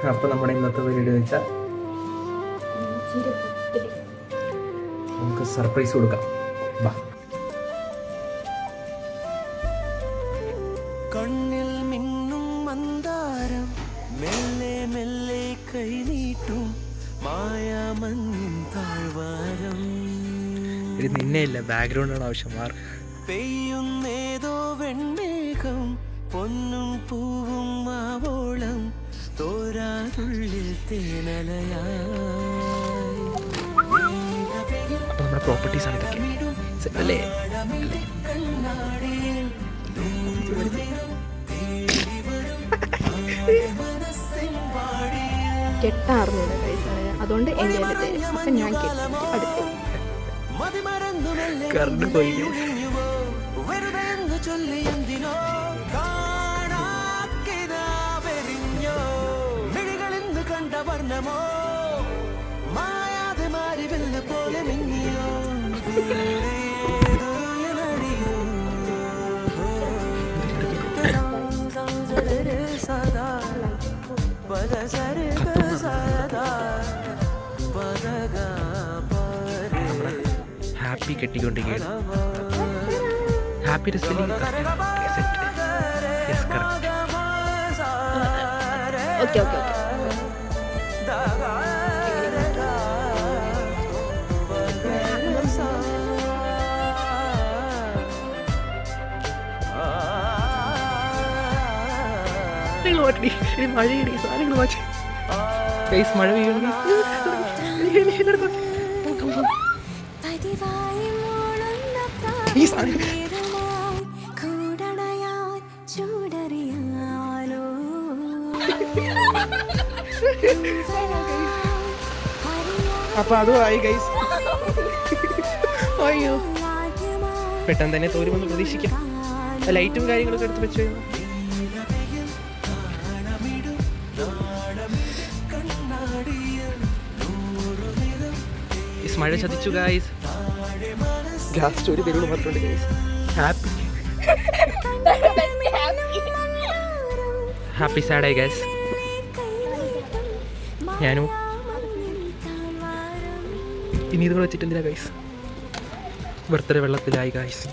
അപ്പോൾ നമ്മുടെ ഇന്നത്തെ വീഡിയോ വെച്ചാൽ നമുക്ക് സർപ്രൈസ് കൊടുക്കാം. ബാ. കണ്ണിൽ മിന്നും മന്ദാരം മെല്ലെ മെല്ലെ കൈനീട്ടും മായാമഞ്ഞിൻ താഴ്വാരം. ഇത് നിന്നെ ഇല്ല, ബാക്ക്ഗ്രൗണ്ടാണ് ആവശ്യം. പെയ്യുന്നേതോ വെൺമേഘം പൊന്നും പൂവും മാവോളം തോരാനുള്ളിൽ തേനലയായി. അപ്പോൾ നമ്മുടെ പ്രോപ്പർട്ടീസ് ആണ് ഇതൊക്കെ. സെറ്റല്ലേ? കെട്ടാറുണ്ട് പൈസയാണ്, അതുകൊണ്ട് എൻ്റെ അപ്പം ഞാൻ അടുത്ത് കറണ്ട് പോയി. ചൊല്ലിയെന്തിനോ കാണാക്കിനാവെരിഞ്ഞോ മിഴികളിന്ന് കണ്ട വർണ്ണമോ മായാതെ മാറി വെല്ല പോലെ മിന്നിയോ സദാ പദ സരി സദാ പദഗ ഹാപ്പി കെട്ടിക്കൊണ്ടിരിക്കുകയാണ്. Happy spelling okay okay okay. മഴയുടെ സാധനങ്ങൾ മാറ്റി മഴ പെയ്യുന്നു. ഈ സാധനം അപ്പൊ അതുമായി ഗൈസ്. അയ്യോ, പെട്ടെന്ന് തന്നെ തോരുമെന്ന് പ്രതീക്ഷിക്കാം. ലൈറ്റും കാര്യങ്ങളൊക്കെ എടുത്ത് വെച്ച് മഴ ചതിച്ചു ഗൈസ്. ലാസ്റ്റ് ഒരു പേരോട് മാത്രമുണ്ട് ഗൈസ്. ഹാപ്പി സാഡായി ഗൈസ്. ഞാനും ഇനി ഇതുകൂടെ വെച്ചിട്ടില്ല ഗൈസ്. Birthday വെള്ളത്തിലായി guys.